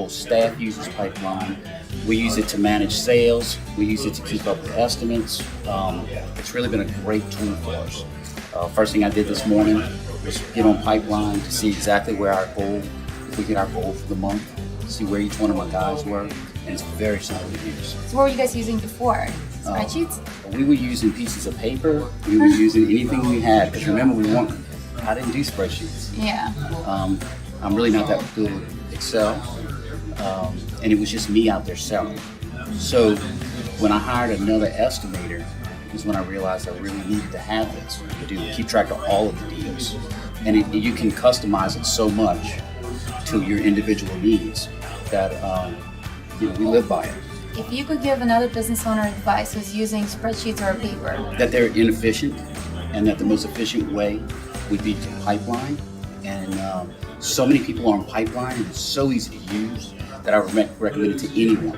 whole staff uses Pipeline. We use it to manage sales. We use it to keep up with estimates. It's really been a great tool for us. First thing I did this morning was get on Pipeline to see exactly where our goal, if we hit our goal for the month, see where each one of my guys were, and it's very simple to use. So what were you guys using before? Spreadsheets? We were using pieces of paper. We were using anything we had, because remember, I didn't do spreadsheets. Yeah. I'm really not that good at Excel, and it was just me out there selling. So when I hired another estimator is when I realized I really needed to have this to keep track of all of the deals. And you can customize it so much to your individual needs that we live by it. If you could give another business owner advice who's using spreadsheets or paper, That they're inefficient, and that the most efficient way would be to Pipeline. And so many people are on Pipeline, and it's so easy to use that I would recommend it to anyone.